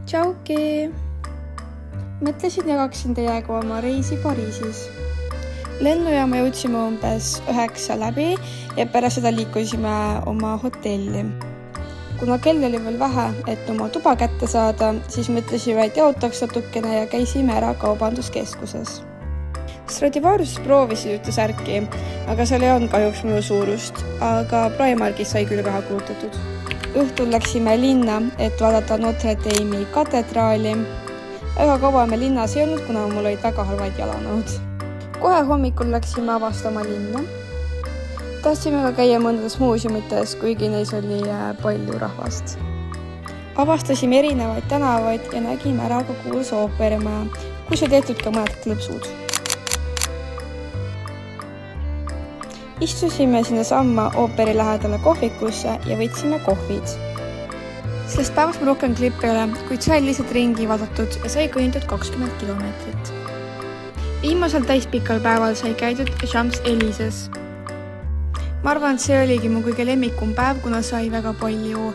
Tšauki! Mõtlesin jagaksin teiega oma reisi Pariisis. Lennujaama jõudsime umbes 9 läbi ja pärast seda liikusime oma hotelli. Kuna kell oli veel vähe, et oma tuba kätte saada, siis mõtlesime, et jalutaks natukene ja käisime ära kaubanduskeskuses. Stradivariuses proovisin ühte särki, aga seal ei olnud kahjuks minu suurust, aga Primarkis sai küll raha kulutatud. Õhtul läksime linna, et vaadata Notre Dame'i katedraali. Väga kaua me linnas ei olnud, kuna mul olid väga halvad jalanõud. Kohe hommikul läksime avastama linna. Tahtsime ka käia mõndades muuseumites, kuigi neis oli palju rahvast. Avastasime erinevaid tänavaid ja nägime ära ka kuulsa ooperimaja, kus oli tehtud ka mõned klõpsud. Istusime sinna samma ooperi lähedale kohvikusse ja võtsime kohvid. Sellest päevast ma rohkem klippe ei ole, kuid sai lihtsalt ringi vaadatud ja sai kõnnitud 20 kilomeetrit. Viimasel täispikal päeval sai käidud Champs-Élysées. Ma arvan, et see oligi mu kõige lemmikum päev, kuna sai väga palju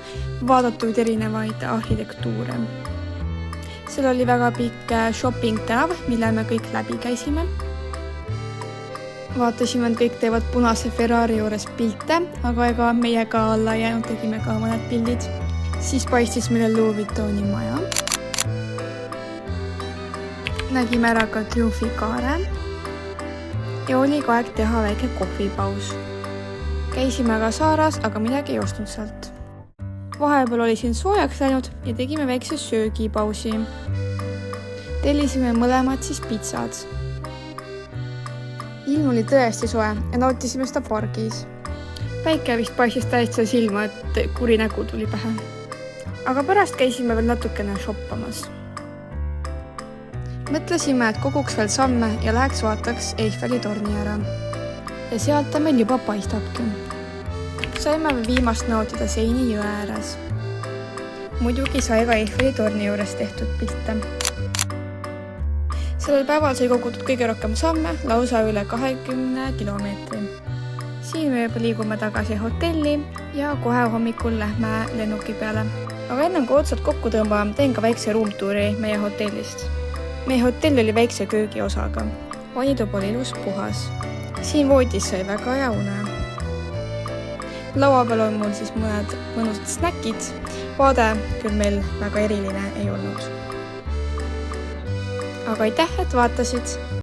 vaadatud erinevaid arhitektuure. Seal oli väga pikk shopping-tänav, mille me kõik läbi käisime. Vaatasime, et kõik teevad punase Ferrari juures pilte, aga ega meie ka alla jäänud tegime ka mõned pildid. Siis paistis meile Louis Vuittoni maja. Nägime ära ka Triumfi kaare ja oli ka aeg teha väike kohvipaus. Käisime ka Saaras, aga midagi ei ostnud sealt. Vahepeal oli siin soojaks läinud ja tegime väikse söögipausi. Tellisime mõlemad siis pitsad. Ilm oli tõesti soe ja nautisime seda pargis. Päike vist paistis täitsa silma, et kuri nägu tuli pähe. Aga pärast käisime veel natukene shoppamas. Mõtlesime, et koguks veel samme ja läheks vaataks Eiffeli torni ära. Ja sealt ta meil juba paistabki. Saime viimast nautida Seini jõe ääres. Muidugi sai ka Eiffeli torni juures tehtud pilte. Sellel päeval sai kogutud kõige rohkem samme, lausa üle 20 kilomeetri. Siin me juba liigume tagasi hotelli ja kohe hommikul lähme lennuki peale. Aga ennem kui otsad kokku tõmbame, teen ka väikse ruumtuuri meie hotellist. Meie hotell oli väikse köögiosaga. Vanituba oli ilus puhas. Siin voodis sai väga hea une. Laua peal on mul siis mõned mõnusad snäkid. Vaade küll meil väga eriline ei olnud. Aga aitäh, et vaatasid!